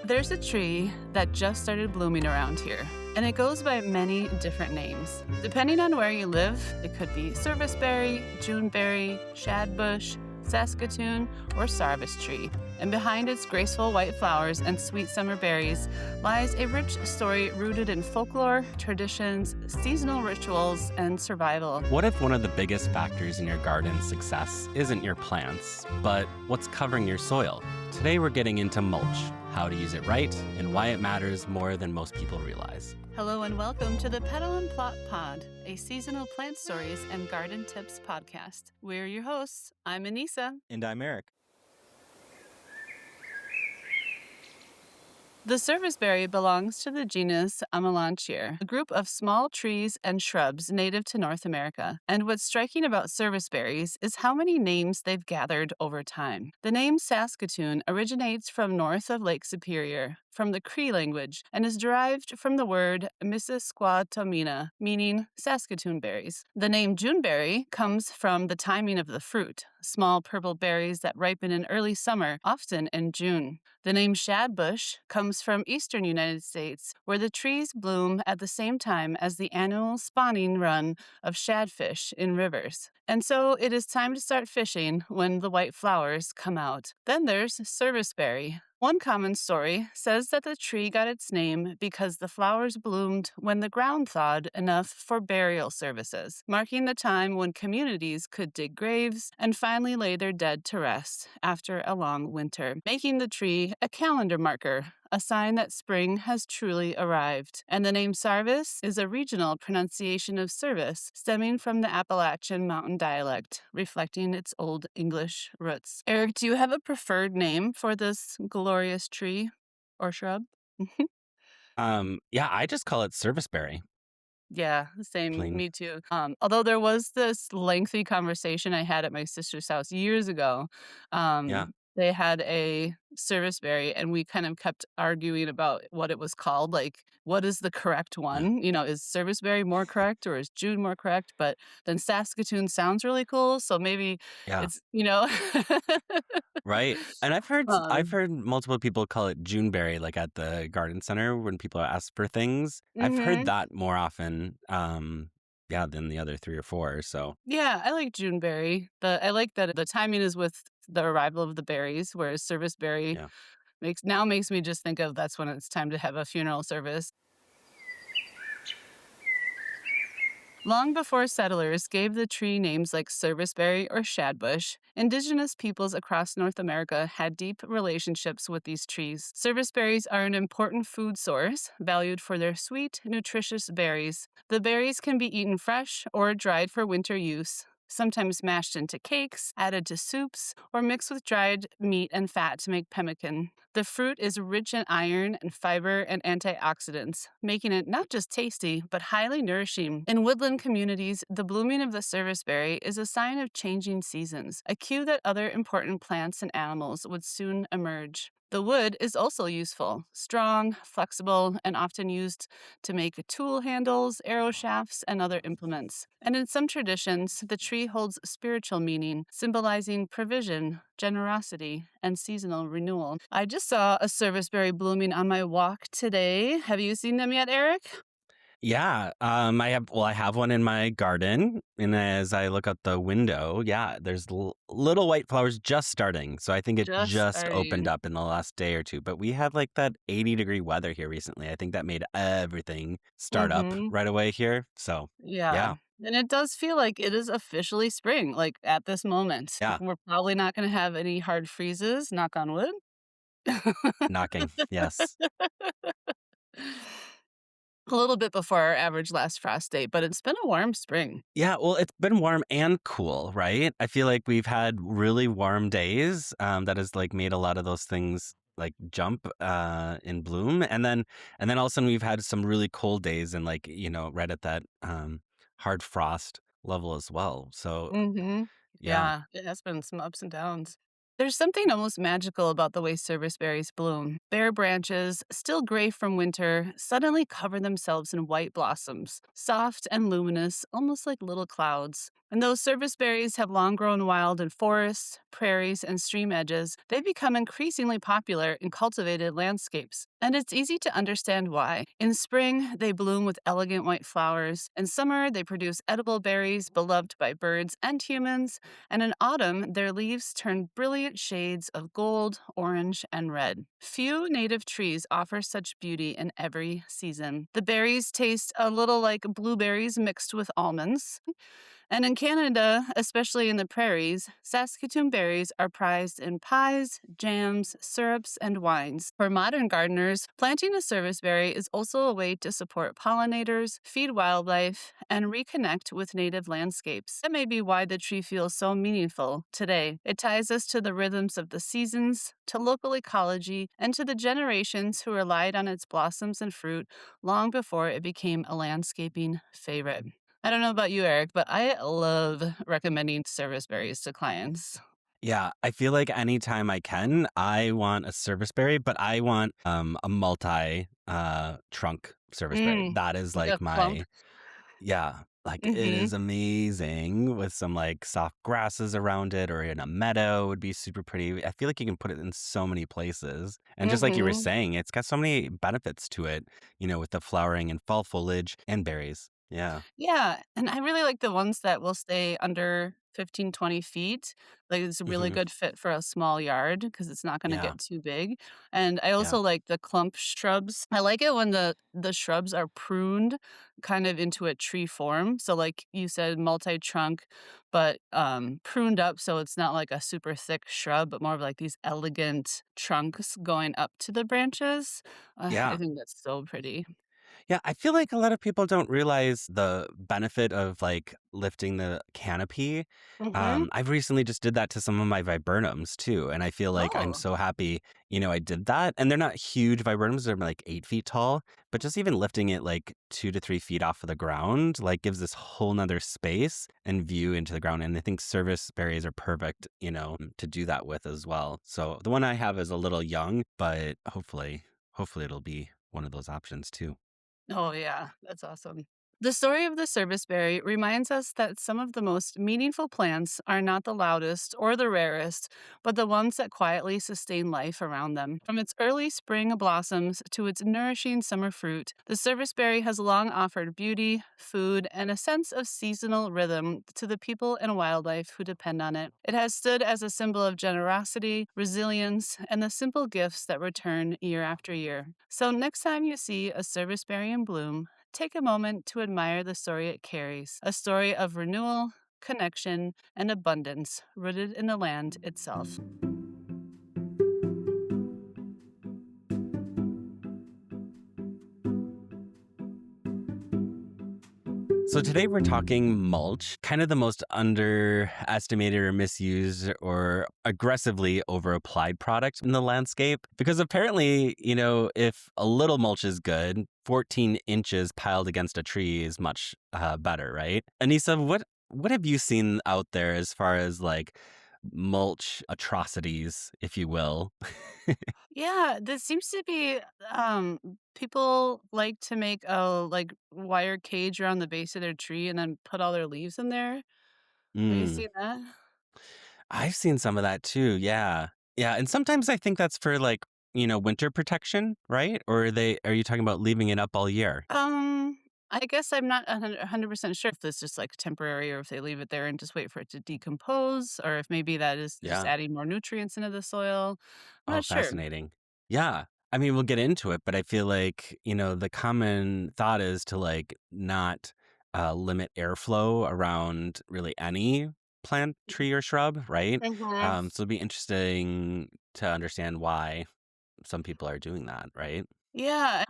There's a tree that just started blooming around here, and it goes by many different names. Depending on where you live, it could be serviceberry, juneberry, shadbush, saskatoon, or sarvice tree. And behind its graceful white flowers and sweet summer berries lies a rich story rooted in folklore, traditions, seasonal rituals, and survival. What if one of the biggest factors in your garden's success isn't your plants, but what's covering your soil? Today we're getting into mulch, how to use it right, and why it matters more than most people realize. Hello and welcome to the Petal Plot Pod, a seasonal plant stories and garden tips podcast. We're your hosts. I'm Aneesa. And I'm Eric. The serviceberry belongs to the genus Amelanchier, a group of small trees and shrubs native to North America. And what's striking about serviceberries is how many names they've gathered over time. The name Saskatoon originates from north of Lake Superior, from the Cree language, and is derived from the word Missisquatomina, meaning Saskatoon berries. The name Juneberry comes from the timing of the fruit, small purple berries that ripen in early summer, often in June. The name Shadbush comes from eastern United States, where the trees bloom at the same time as the annual spawning run of shadfish in rivers. And so it is time to start fishing when the white flowers come out. Then there's serviceberry. One common story says that the tree got its name because the flowers bloomed when the ground thawed enough for burial services, marking the time when communities could dig graves and finally lay their dead to rest after a long winter, making the tree a calendar marker, a sign that spring has truly arrived. And the name Sarvis is a regional pronunciation of service, stemming from the Appalachian mountain dialect, reflecting its Old English roots. Eric, do you have a preferred name for this glorious tree or shrub? Yeah, I just call it serviceberry. Yeah, same. Plain. Me too. Although there was this lengthy conversation I had at my sister's house years ago. Yeah. They had a serviceberry, and we kind of kept arguing about what it was called. Like, what is the correct one? Is serviceberry more correct or is June more correct? But then Saskatoon sounds really cool, so maybe Yeah. it's Right. And I've um, heard multiple people call it Juneberry, like at the garden center when people ask for things. I've heard mhm. that more often, than the other three or four. So Yeah, I like Juneberry. I like that the timing is with the arrival of the berries, whereas serviceberry yeah. makes me just think of that's when it's time to have a funeral service. Long before settlers gave the tree names like serviceberry or shadbush, indigenous peoples across North America had deep relationships with these trees. Serviceberries are an important food source, valued for their sweet, nutritious berries. The berries can be eaten fresh or dried for winter use, sometimes mashed into cakes, added to soups, or mixed with dried meat and fat to make pemmican. The fruit is rich in iron and fiber and antioxidants, making it not just tasty, but highly nourishing. In woodland communities, the blooming of the serviceberry is a sign of changing seasons, a cue that other important plants and animals would soon emerge. The wood is also useful, strong, flexible, and often used to make tool handles, arrow shafts, and other implements. And in some traditions, the tree holds spiritual meaning, symbolizing provision, generosity, and seasonal renewal. I just saw a serviceberry blooming on my walk today. Have you seen them yet, Eric? Yeah. I have one in my garden. And as I look out the window, there's little white flowers just starting. So I think it Just just opened starting. up in the last day or two. But we had like that 80-degree weather here recently. I think that made everything start up Mm-hmm. right away here. So Yeah. yeah, And it does feel like it is officially spring, like at this moment. yeah, We're probably not going to have any hard freezes, knock on wood. knocking. Yes. A little bit before our average last frost date, but it's been a warm spring. Yeah, well, it's been warm and cool, right? I feel like we've had really warm days that has like made a lot of those things like jump in bloom, and then all of a sudden we've had some really cold days and like right at that hard frost level as well. So Mm-hmm. yeah, Yeah, it has been some ups and downs. There's something almost magical about the way serviceberries bloom. Bare branches, still gray from winter, suddenly cover themselves in white blossoms, soft and luminous, almost like little clouds. And those serviceberries have long grown wild in forests, prairies, and stream edges. They've become increasingly popular in cultivated landscapes. And it's easy to understand why. In spring, they bloom with elegant white flowers. In summer, they produce edible berries beloved by birds and humans, and in autumn, their leaves turn brilliant shades of gold, orange, and red. Few native trees offer such beauty in every season. The berries taste a little like blueberries mixed with almonds. And in Canada, especially in the prairies, Saskatoon berries are prized in pies, jams, syrups, and wines. For modern gardeners, planting a serviceberry is also a way to support pollinators, feed wildlife, and reconnect with native landscapes. That may be why the tree feels so meaningful today. It ties us to the rhythms of the seasons, to local ecology, and to the generations who relied on its blossoms and fruit long before it became a landscaping favorite. I don't know about you, Eric, but I love recommending serviceberries to clients. Yeah, I feel like anytime I can, I want a serviceberry, but I want a multi trunk serviceberry. Mm, That is like a like clump. my yeah, like it Mhm, is amazing with some like soft grasses around it or in a meadow would be super pretty. I feel like you can put it in so many places. And just like you were mhm. saying, it's got so many benefits to it, with the flowering and fall foliage and berries. Yeah. Yeah, and I really like the ones that will stay under 15, 20 feet. Like, it's a really Hmm. good fit for a small yard because it's not gonna Yeah. get too big, and I Yeah. also like the clump shrubs. I like it when the shrubs are pruned kind of into a tree form, so like you said, multi-trunk, but, pruned up so it's not like a super thick shrub, but more of like these elegant trunks going up to the branches. I Yeah. think that's so pretty. Yeah, I feel like a lot of people don't realize the benefit of like lifting the canopy. Mhm. I've recently just did that to some of my viburnums too, and I feel like I'm Oh. so happy, I did that. And they're not huge viburnums; they're like 8 feet tall. But just even lifting it like 2 to 3 feet off of the ground, like gives this whole nother space and view into the ground. And I think service berries are perfect, to do that with as well. So the one I have is a little young, but hopefully it'll be one of those options too. Oh, yeah, that's awesome. The story of the serviceberry reminds us that some of the most meaningful plants are not the loudest or the rarest, but the ones that quietly sustain life around them. From its early spring blossoms to its nourishing summer fruit, the serviceberry has long offered beauty, food, and a sense of seasonal rhythm to the people and wildlife who depend on it. It has stood as a symbol of generosity, resilience, and the simple gifts that return year after year. So, next time you see a serviceberry in bloom, take a moment to admire the story it carries, a story of renewal, connection, and abundance rooted in the land itself. So today we're talking mulch, kind of the most underestimated or misused or aggressively over applied product in the landscape. Because apparently, if a little mulch is good, 14 inches piled against a tree is much better, right? Anissa, what have you seen out there as far as like mulch atrocities, if you will? Yeah, this seems to be people like to make a like wire cage around the base of their tree and then put all their leaves in there. Have you Mm. seen that? I've seen some of that too. Yeah. Yeah. And sometimes I think that's for like, winter protection, right? Or are you talking about leaving it up all year? Um, I guess I'm not 100% sure if this is like temporary or if they leave it there and just wait for it to decompose or if maybe that is just Yeah. adding more nutrients into the soil. I'm Oh, not sure. fascinating. Yeah. I mean, we'll get into it, but I feel like, the common thought is to like not limit airflow around really any plant, tree, or shrub, right? Mhm. So it'd be interesting to understand why some people are doing that, right? Yeah,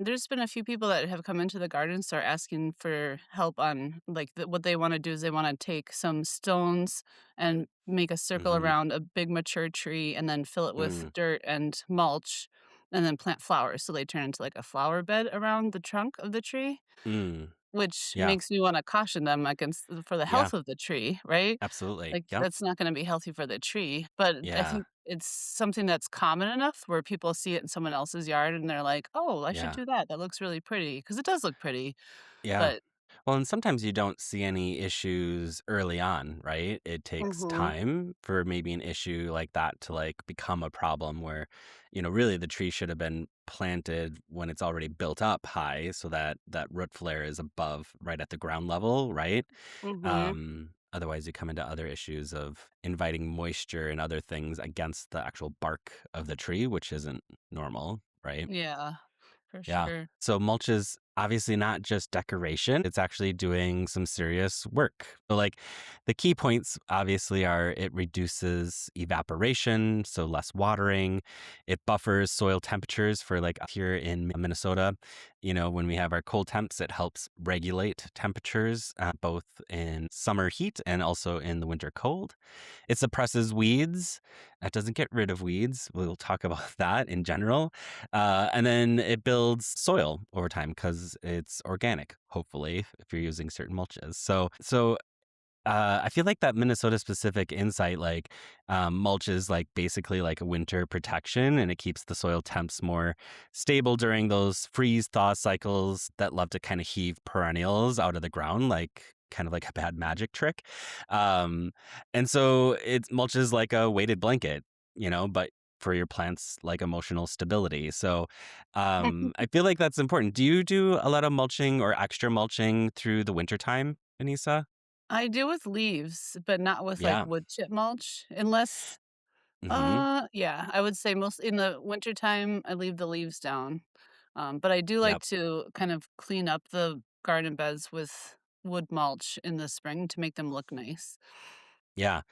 there's been a few people that have come into the garden store asking for help on like what they want to do is they want to take some stones and make a circle Mm-hmm. around a big mature tree and then fill it with Mm, dirt and mulch and then plant flowers so they turn into like a flower bed around the trunk of the tree. mm. which Yeah. makes me wanna caution them against for the Yeah. health of the tree, right? Absolutely. Like, Yep. that's not gonna be healthy for the tree, but I Yeah. think it's something that's common enough where people see it in someone else's yard and they're like, "Oh, I should Yeah. do that. That looks really pretty," because it does look pretty, Yeah. but Well, and sometimes you don't see any issues early on, right? It takes Mhm, time for maybe an issue like that to like become a problem where, really the tree should have been planted when it's already built up high so that that root flare is above right at the ground level, right? mhm, Otherwise you come into other issues of inviting moisture and other things against the actual bark of the tree, which isn't normal, right? yeah, for Yeah. sure. So mulch is obviously not just decoration, it's actually doing some serious work. So, like, the key points obviously are it reduces evaporation, so less watering. It buffers soil temperatures for, like, here in Minnesota. When we have our cold temps, it helps regulate temperatures, both in summer heat and also in the winter cold. It suppresses weeds. It doesn't get rid of weeds. We'll talk about that in general. And then it builds soil over time because it's organic, hopefully, if you're using certain mulches. So I feel like that Minnesota specific insight, like mulch is like basically like a winter protection and it keeps the soil temps more stable during those freeze thaw cycles that love to kind of heave perennials out of the ground, like kind of like a bad magic trick. And so it mulch is like a weighted blanket, but for your plants like emotional stability. So I feel like that's important. Do you do a lot of mulching or extra mulching through the wintertime, Anissa? I do with leaves, but not with, like, Yeah. wood chip mulch, unless Mhm. yeah, I would say most in the wintertime, I leave the leaves down, but I do like Yep. to kind of clean up the garden beds with wood mulch in the spring to make them look nice. Yeah.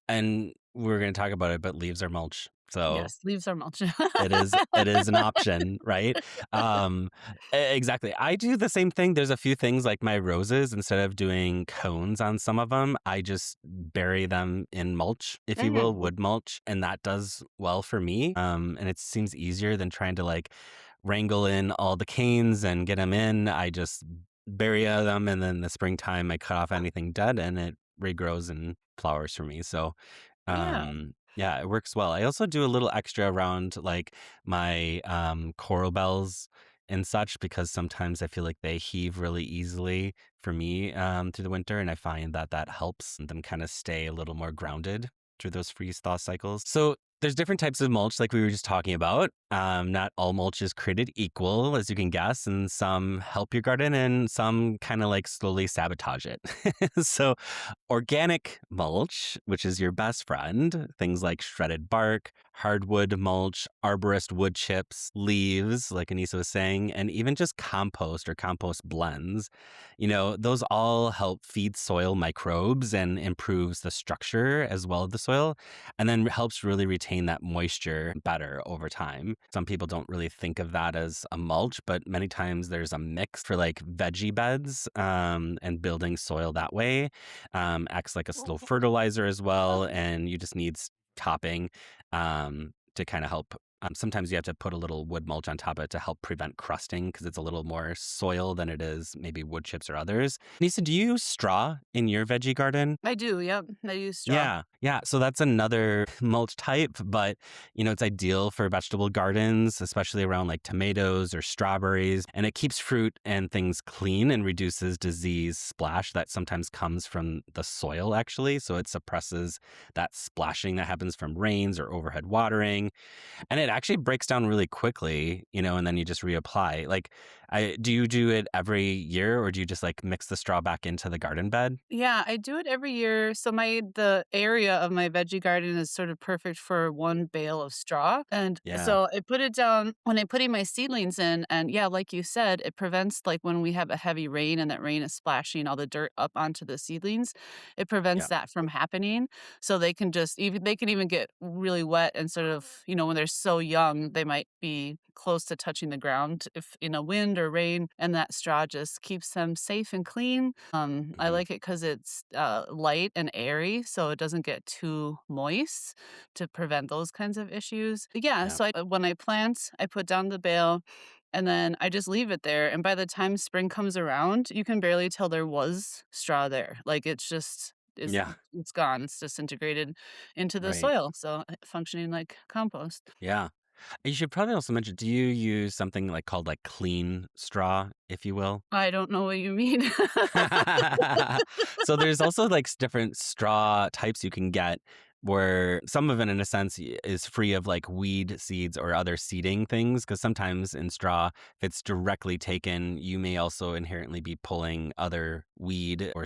And we're gonna talk about it, but leaves are mulch. So Yes, leaves are mulch. it is an option, right? Um, exactly. I do the same thing. There's a few things like my roses, instead of doing cones on some of them, I just bury them in mulch, if you will, Mm. wood mulch, and that does well for me. And it seems easier than trying to like wrangle in all the canes and get them in. I just bury them, and then the springtime I cut off anything dead, and it regrows and flowers for me. So Yeah. yeah, it works well. I also do a little extra around like my coral bells and such because sometimes I feel like they heave really easily for me through the winter, and I find that that helps them kind of stay a little more grounded through those freeze thaw cycles. So there's different types of mulch, like we were just talking about. Not all mulch is created equal, as you can guess, and some help your garden, and some kind of like slowly sabotage it. So organic mulch, which is your best friend, things like shredded bark, hardwood mulch, arborist wood chips, leaves, like Anissa was saying, and even just compost or compost blends, those all help feed soil microbes and improves the structure as well of the soil, and then helps really retain that moisture better over time. Some people don't really think of that as a mulch, but many times there's a mix for like veggie beds and building soil that way. Acts like a slow fertilizer as well, and you just need topping to kind of help. Sometimes you have to put a little wood mulch on top of it to help prevent crusting because it's a little more soil than it is maybe wood chips or others. Lisa, do you use straw in your veggie garden? I do, yep, I use straw. Yeah, yeah. So that's another mulch type, but it's ideal for vegetable gardens, especially around like tomatoes or strawberries. And it keeps fruit and things clean and reduces disease splash that sometimes comes from the soil, actually. So it suppresses that splashing that happens from rains or overhead watering. And it actually breaks down really quickly, and then you just reapply. Like, do you do it every year or do you just like mix the straw back into the garden bed? Yeah, I do it every year. So the area of my veggie garden is sort of perfect for one bale of straw. And Yeah, so I put it down when I'm putting my seedlings in. And yeah, like you said, it prevents like when we have a heavy rain and that rain is splashing all the dirt up onto the seedlings, it prevents yeah, that from happening. So they can even get really wet and sort of, when they're so young, they might be close to touching the ground if in a wind or rain, and that straw just keeps them safe and clean. I hmm, like it because it's light and airy, so it doesn't get too moist to prevent those kinds of issues. Yeah, yeah, so when I plant, I put down the bale. and then I just leave it there, and by the time spring comes around, you can barely tell there was straw there. Like, Yeah, it's gone, it's disintegrated into the right. soil, so, functioning like compost. Yeah. You should probably also mention, do you use something like called like clean straw, if you will? I don't know what you mean. So there's also like different straw types you can get where some of it in a sense is free of like weed seeds or other seeding things, because sometimes in straw if it's directly taken you may also inherently be pulling other weed or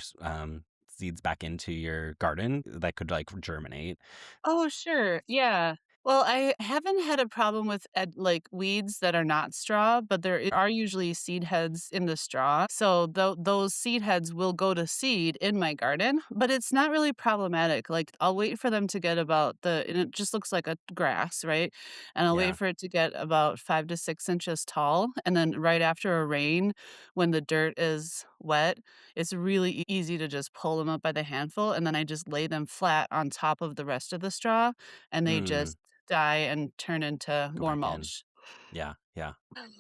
seeds back into your garden that could like germinate. Oh, sure, yeah. Well, I haven't had a problem with like, weeds that are not straw, but there are usually seed heads in the straw, so those seed heads will go to seed in my garden, but it's not really problematic, like, I'll wait for them to get about and it just looks like a grass, right? And I'll wait Yeah. for it to get about 5 to 6 inches tall, and then right after a rain, when the dirt is wet, it's really easy to just pull them up by the handful, and then I just lay them flat on top of the rest of the straw, and they Mm, just die and turn into go more back in. mulch. Yeah, yeah.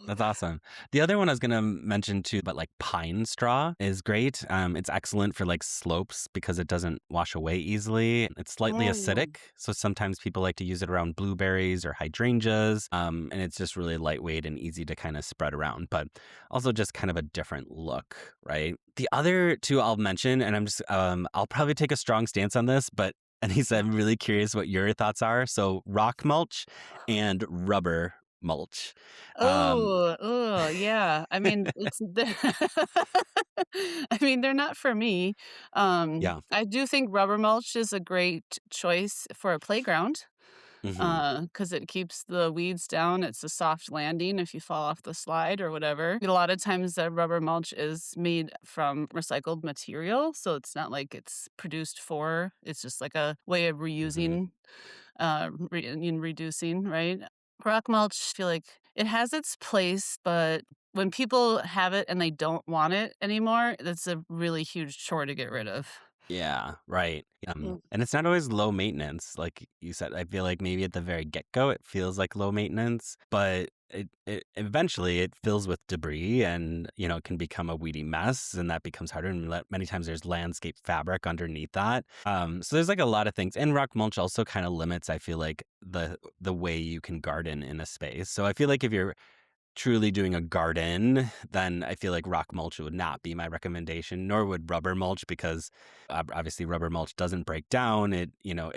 That's awesome. The other one I was gonna mention too, but like pine straw is great. It's excellent for like slopes because it doesn't wash away easily. It's slightly Mm. acidic, so sometimes people like to use it around blueberries or hydrangeas. And it's just really lightweight and easy to kind of spread around, but also just kind of a different look, right? The other two I'll mention, and I'll probably take a strong stance on this, but Anissa, I'm really curious what your thoughts are. So rock mulch and rubber mulch. Um, Oh, yeah. I mean, it's I mean, they're not for me. yeah. I do think rubber mulch is a great choice for a playground, Hmm. because it keeps the weeds down. It's a soft landing if you fall off the slide or whatever. A lot of times, that rubber mulch is made from recycled material, so it's not like it's produced for it's just like a way of Hmm. reusing, reducing, right? Rock mulch, I feel like it has its place, but when people have it and they don't want it anymore, that's a really huge chore to get rid of. Yeah, right. Mm. And it's not always low maintenance, like you said. I feel like maybe at the very get go, it feels like low maintenance, but it eventually it fills with debris, and it can become a weedy mess, and that becomes harder. And many times there's landscape fabric underneath that. So there's like a lot of things, and rock mulch also kind of limits. I feel like the way you can garden in a space. So I feel like if you're truly doing a garden, then I feel like rock mulch would not be my recommendation, nor would rubber mulch because obviously rubber mulch doesn't break down. It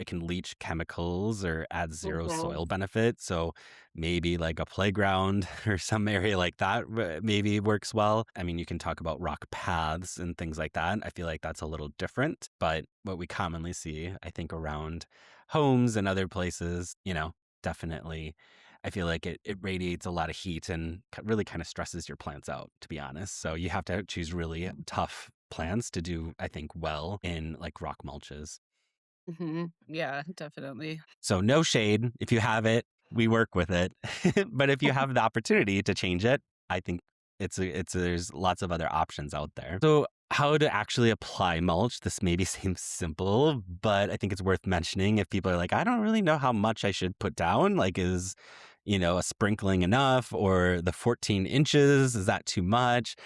can leach chemicals or add zero Mhm. soil benefit. So maybe like a playground or some area like that maybe works well. I mean, you can talk about rock paths and things like that. I feel like that's a little different, but what we commonly see, I think, around homes and other places, definitely I feel like it radiates a lot of heat and really kind of stresses your plants out, to be honest. So you have to choose really tough plants to do, I think, well in like rock mulches. Mhm. Yeah, definitely. So no shade. If you have it, we work with it. But if you have the opportunity to change it, I think there's lots of other options out there. So how to actually apply mulch. This maybe seems simple, but I think it's worth mentioning if people are like, I don't really know how much I should put down. Like, is, a sprinkling enough, or the 14 inches, is that too much?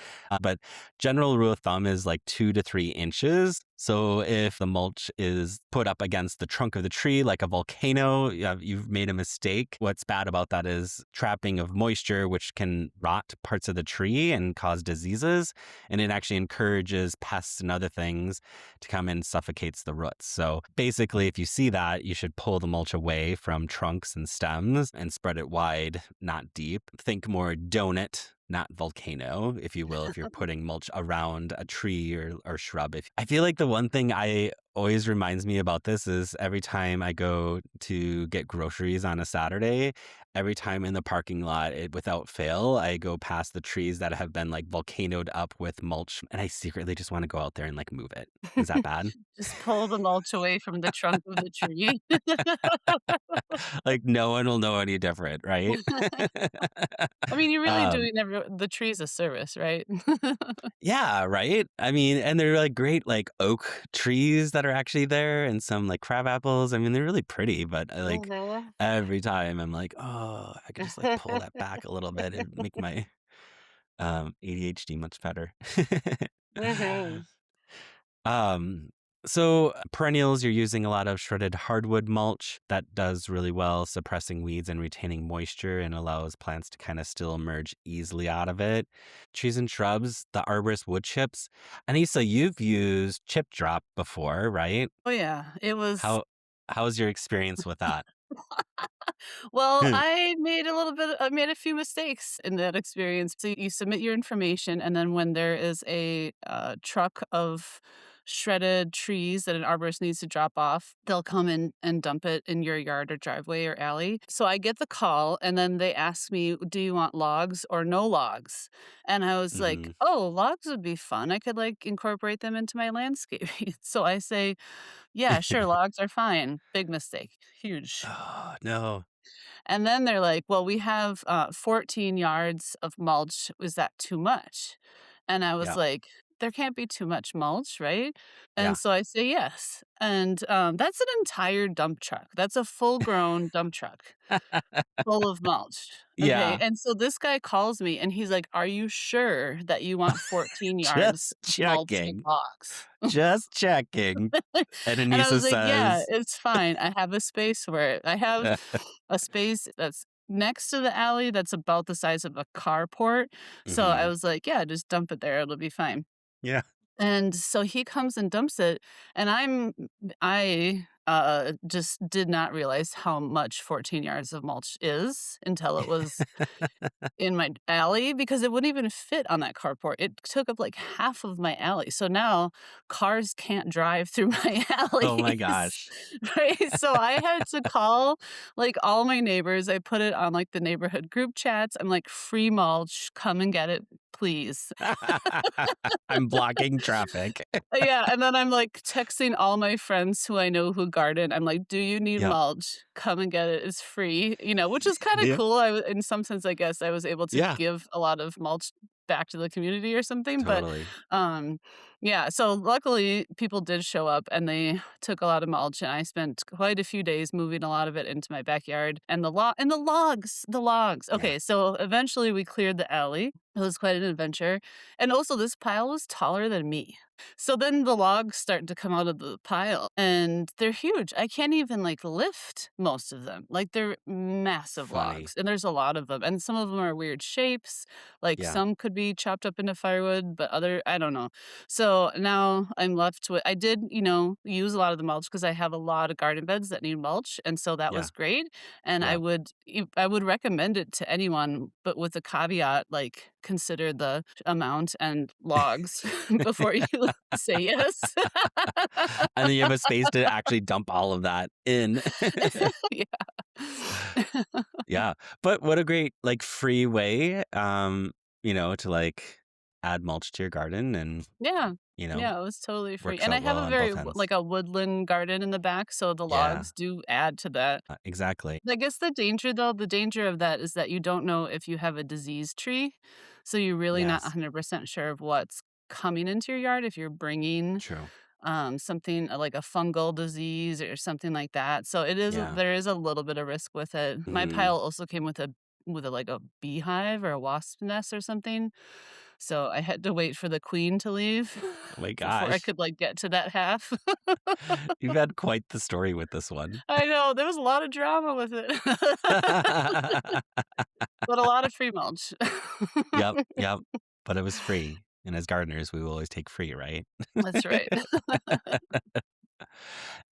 But general rule of thumb is like 2 to 3 inches. So if the mulch is put up against the trunk of the tree like a volcano, you've made a mistake. What's bad about that is trapping of moisture, which can rot parts of the tree and cause diseases. And it actually encourages pests and other things to come and suffocates the roots. So basically, if you see that, you should pull the mulch away from trunks and stems and spread it wide, not deep. Think more donut, not volcano, if you will, if you're putting mulch around a tree or shrub. I feel like the one thing I always reminds me about this is every time I go to get groceries on a Saturday, every time in the parking lot, without fail, I go past the trees that have been like volcanoed up with mulch, and I secretly just want to go out there and like move it. Is that bad? Just pull the mulch away from the trunk of the tree. Like no one will know any different, right? I mean, you're really um, doing the trees a service, right? Yeah, right? I mean, and they're like great like oak trees that are actually there and some like crab apples. I mean, they're really pretty, but I like Mhm. every time I'm like, oh, oh, I could just like pull that back a little bit and make my ADHD much better. Mhm. Um, so perennials, you're using a lot of shredded hardwood mulch that does really well suppressing weeds and retaining moisture and allows plants to kind of still emerge easily out of it. Trees and shrubs, the arborist wood chips. Anissa, you've used chip drop before, right? Oh, yeah. It was How how's your experience with that? well, I made a few mistakes in that experience. So you submit your information, and then when there is a, truck of shredded trees that an arborist needs to drop off, they'll come in and dump it in your yard or driveway or alley. So I get the call, and then they ask me, "Do you want logs or no logs?" And I was like, Hmm. "Oh, logs would be fun. I could, like, incorporate them into my landscaping." So I say, "Yeah, sure, logs are fine." Big mistake, huge. Oh, no. And then they're like, "Well, we have, 14 yards of mulch. Is that too much?" And I was Yeah. like, "There can't be too much mulch, right?" And Yeah. so I say, "Yes." And, that's an entire dump truck. That's a full-grown dump truck full of mulch, okay? Yeah. And so this guy calls me, and he's like, "Are you sure that you want 14 yards Just of mulch with checking. logs?" Just checking. And And I Anissa was like, "Yeah, says, it's fine. I have a space for it. I have a space that's next to the alley that's about the size of a carport." So I hmm was like, "Yeah, just dump it there. It'll be fine." yeah. And so he comes and dumps it, and just did not realize how much 14 yards of mulch is until it was in my alley because it wouldn't even fit on that carport. It took up, like, half of my alley. So now cars can't drive through my Oh my alleys, gosh. right? So I had to call, like, all my neighbors. I put it on, like, the neighborhood group chats. I'm like, "Free mulch, come and get it, please." I'm blocking traffic. Yeah, and then I'm, like, texting all my friends who I know who garden. I'm like, "Do you need Yep. mulch? Come and get it. It's free." Which is kinda Yeah. cool. In some sense, I guess I was able to Yeah. give a lot of mulch back to the community or something, but, Totally. um, yeah, so luckily, people did show up, and they took a lot of mulch, and I spent quite a few days moving a lot of it into my backyard, and the logs. Yeah. Okay, so eventually we cleared the alley. It was quite an adventure, and also this pile was taller than me. So then the logs start to come out of the pile, and they're huge. I can't even, like, lift most of them. Like, they're massive Funny. logs, and there's a lot of them, and some of them are weird shapes. Like, Yeah. some could be chopped up into firewood, but I don't know. So now I'm left with I did, use a lot of the mulch because I have a lot of garden beds that need mulch, and so that Yeah. was great, and Yeah. I would recommend it to anyone, but with a caveat, like, consider the amount and logs before you say yes. And then you have a space to actually dump all of that in. Yeah. Yeah. But what a great like free way to like add mulch to your garden and Yeah. you know, Yeah, it was totally free, works and I out have well a on both like, ends. a woodland garden in the back, so the Yeah. logs do add to that. Exactly. I guess the danger of that is that you don't know if you have a diseased tree, so you're really not Yes. 100% sure of what's coming into your yard if you're bringing, True. something, like a fungal disease or something like that, so Yeah. there is a little bit of risk with it. My Mhm. pile also came like, a beehive or a wasp nest or something, so I had to wait for the queen to leave Oh my before I gosh. could, like, get to that half. You've had quite the story with this one. I know, there was a lot of drama with it. But a lot of free mulch. Yep, yep. But it was free. And as gardeners, we will always take free, right? That's right.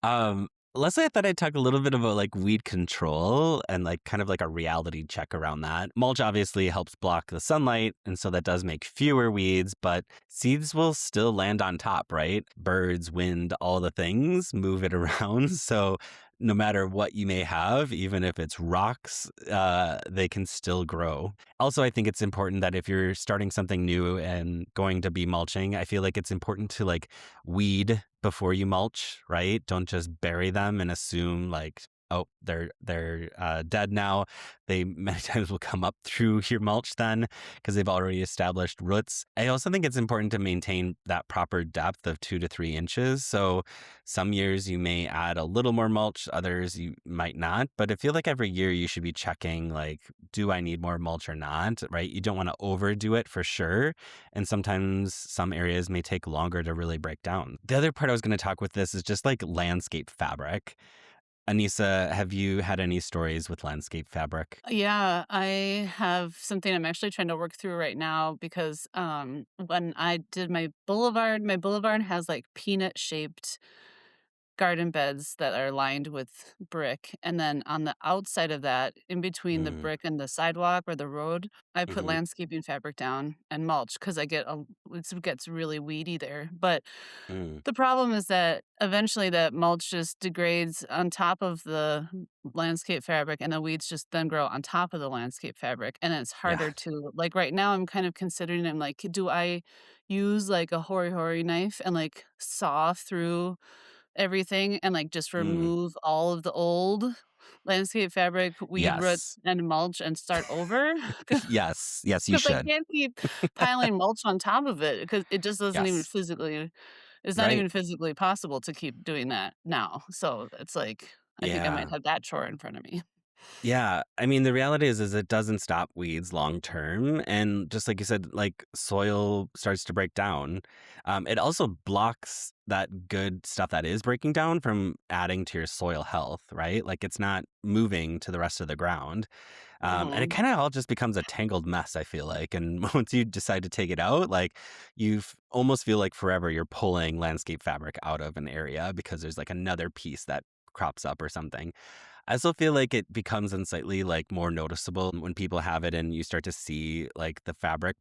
Um, Leslie, I thought I'd talk a little bit about like weed control and like kind of like a reality check around that. Mulch obviously helps block the sunlight, and so that does make fewer weeds, but seeds will still land on top, right? Birds, wind, all the things move it around. So no matter what you may have, even if it's rocks, they can still grow. Also, I think it's important that if you're starting something new and going to be mulching, I feel like it's important to like weed before you mulch, right? Don't just bury them and assume like, oh, they're dead now. They many times will come up through your mulch then because they've already established roots. I also think it's important to maintain that proper depth of 2 to 3 inches. So some years you may add a little more mulch, others you might not. But I feel like every year you should be checking, like, do I need more mulch or not? Right? You don't want to overdo it for sure. And sometimes some areas may take longer to really break down. The other part I was going to talk with this is just like landscape fabric. Aneesa, have you had any stories with landscape fabric? Yeah, I have something I'm actually trying to work through right now because when I did my boulevard has like peanut shaped garden beds that are lined with brick. And then on the outside of that, in between the Mm, brick and the sidewalk or the road, I put hmm landscaping fabric down and mulch because it gets really weedy there. But mm, the problem is that eventually that mulch just degrades on top of the landscape fabric and the weeds just then grow on top of the landscape fabric. And it's yeah. harder to like right now I'm kind of considering I'm like, do I use like a hori knife and like saw through everything and, like, just Mm, remove all of the old landscape fabric, weed roots, yes. and mulch and start over? Yes. Yes, you 'Cause I should. can't keep piling mulch on top of it because it just doesn't even Yes. physically it's not Right. even physically possible to keep doing that now, so it's like, I think I might Yeah. have that chore in front of me. Yeah, I mean, the reality is it doesn't stop weeds long term, and just like you said, like, soil starts to break down. It also blocks that good stuff that is breaking down from adding to your soil health, right? Like, it's not moving to the rest of the ground, and it Mhm. kinda all just becomes a tangled mess, I feel like, and once you decide to take it out, like, you've almost feel like forever you're pulling landscape fabric out of an area because there's, like, another piece that crops up or something. I also feel like it becomes unsightly, like, more noticeable when people have it and you start to see, like, the fabric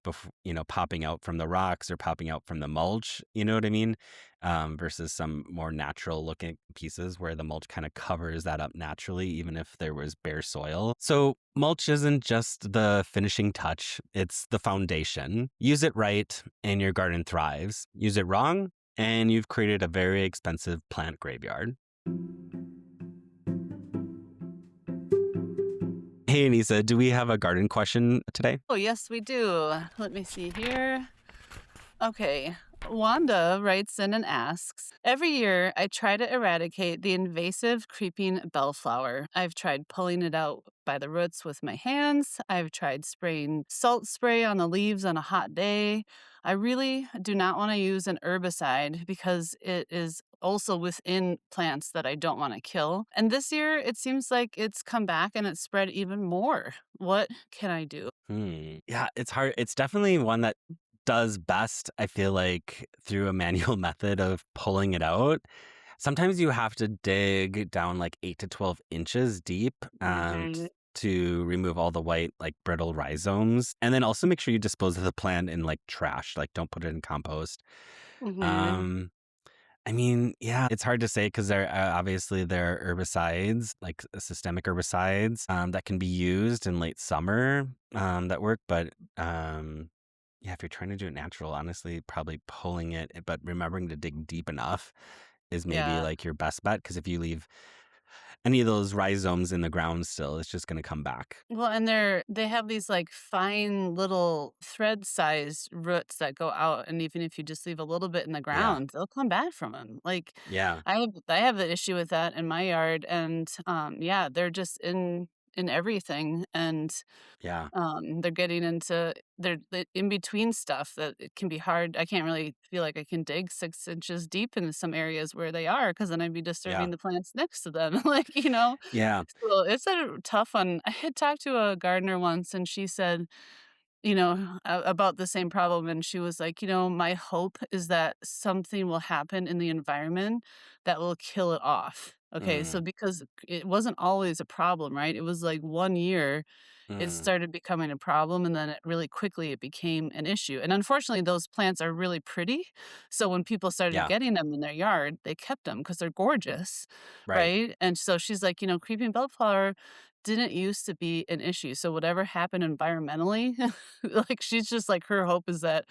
popping out from the rocks or popping out from the mulch, you know what I mean? Versus some more natural looking pieces where the mulch kinda covers that up naturally, even if there was bare soil. So, mulch isn't just the finishing touch, it's the foundation. Use it right and your garden thrives. Use it wrong, and you've created a very expensive plant graveyard. Hey, Anissa, do we have a garden question today? Oh, yes, we do. Let me see here. Okay. Wanda writes in and asks, every year I try to eradicate the invasive creeping bellflower. I've tried pulling it out by the roots with my hands. I've tried spraying salt spray on the leaves on a hot day. I really do not want to use an herbicide because it is also within plants that I don't want to kill. And this year it seems like it's come back and it's spread even more. What can I do? Yeah, it's hard. It's definitely one that does best, I feel like, through a manual method of pulling it out. Sometimes you have to dig down like 8 to 12 inches deep Mhm. to remove all the white, like brittle rhizomes. And then also make sure you dispose of the plant in like trash, like don't put it in compost. Mhm. Um, I mean, yeah, it's hard to say because there are herbicides, like systemic herbicides, that can be used in late summer that work. But yeah, if you're trying to do it natural, honestly, probably pulling it, but remembering to dig deep enough is maybe Yeah. like your best bet. Because if you leave any of those rhizomes in the ground still, it's just going to come back. Well, and they have these, like, fine little thread-sized roots that go out, and even if you just leave a little bit in the Yeah. ground, they'll come back from them. Like, Yeah. I have the issue with that in my yard, and, yeah, they're just in everything, and Yeah. they're getting into they're in between stuff that it can be hard. I can't really feel like I can dig 6 inches deep into some areas where they are, because then I'd be Yeah. disturbing the plants next to them, like, you know? Yeah. So, it's a tough one. I had talked to a gardener once, and she said, about the same problem, and she was like, "My hope is that something will happen in the environment that will kill it off." Okay, so Mm, because it wasn't always a problem, right? It was like 1 year it mm, started becoming a problem, and then it really quickly it became an issue, and unfortunately, those plants are really pretty, so when people started yeah. getting them in their yard, they kept them because 'cause they're gorgeous, Right. right? And so she's like, "Creeping bellflower didn't used to be an issue, so whatever happened environmentally," like, she's just like, her hope is that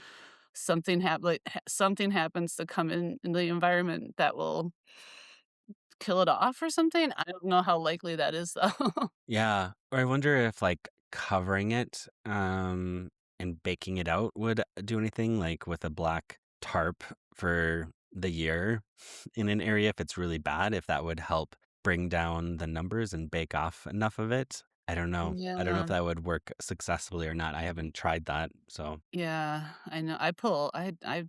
something happens to come in the environment that will kill it off or something. I don't know how likely that is, though. Yeah. Or I wonder if like covering it and baking it out would do anything, like with a black tarp for the year in an area if it's really bad, if that would help bring down the numbers and bake off enough of it. I don't know. I don't know if Yeah. that would work successfully or not. I haven't tried that. So, Yeah, I know. I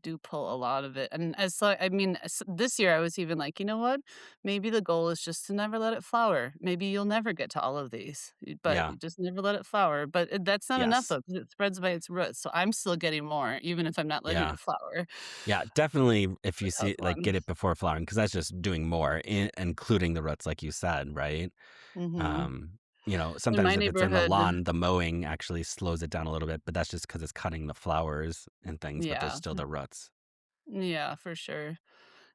do pull a lot of it, and as I mean, this year I was even like, you know what? Maybe the goal is just to never let it flower. Maybe you'll never get to all of these, but yeah. you just never let it flower. But that's not enough Yes. though, 'cause it spreads by its roots. So I'm still getting more, even if I'm not letting Yeah. it flower. Yeah, definitely if you The see health like one. get it before flowering because that's just doing more, including the roots, like you said, right? Mhm. Um, In my sometimes if it's in the neighborhood, lawn, the mowing actually slows it down a little bit, but that's just because it's cutting the flowers and things, but there's yeah, still the roots. yeah, for sure.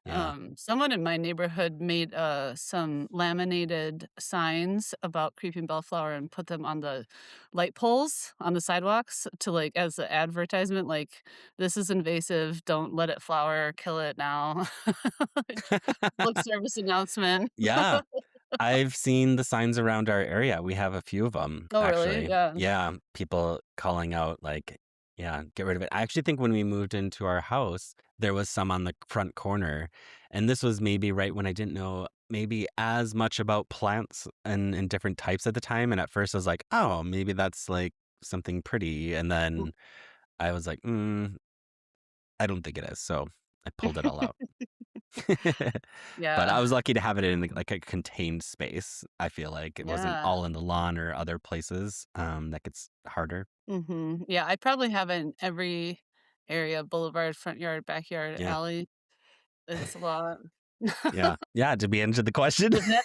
Yeah. Someone in my neighborhood made, some laminated signs about creeping bellflower and put them on the light poles on the sidewalks to, like, as an advertisement, like, "This is invasive, don't let it flower, kill it now." Public service announcement. Yeah. I've seen the signs around our area. We have a few of them, Oh, really? actually. Yeah. Yeah, people calling out like, yeah, get rid of it. I actually think when we moved into our house, there was some on the front corner, and this was maybe right when I didn't know maybe as much about plants and different types at the time, and at first I was like, "Oh, maybe that's like something pretty." And then I was like, I don't think it is." So, I pulled it all out. But I Yeah. was lucky to have it in, like, a contained space, I feel like. It wasn't Yeah. all in the lawn or other places, that gets harder. Mhm. Yeah, I probably have it in every area, boulevard, front yard, backyard, Yeah. alley. It's a lot. Yeah. Yeah, did we answer the question? Does that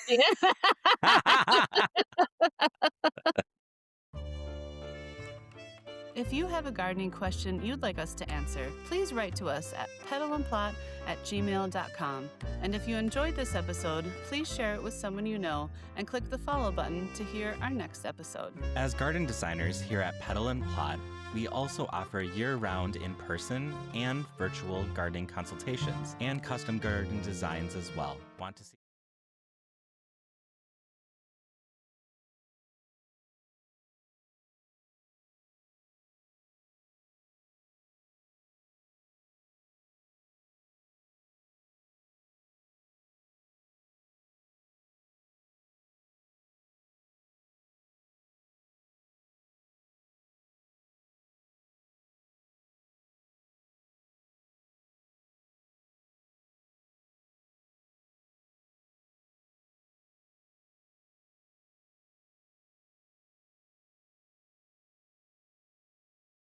If you have a gardening question you'd like us to answer, please write to us at petalandplot@gmail.com. And if you enjoyed this episode, please share it with someone you know and click the follow button to hear our next episode. As garden designers here at Petal and Plot, we also offer year-round in-person and virtual gardening consultations and custom garden designs as well. Want to see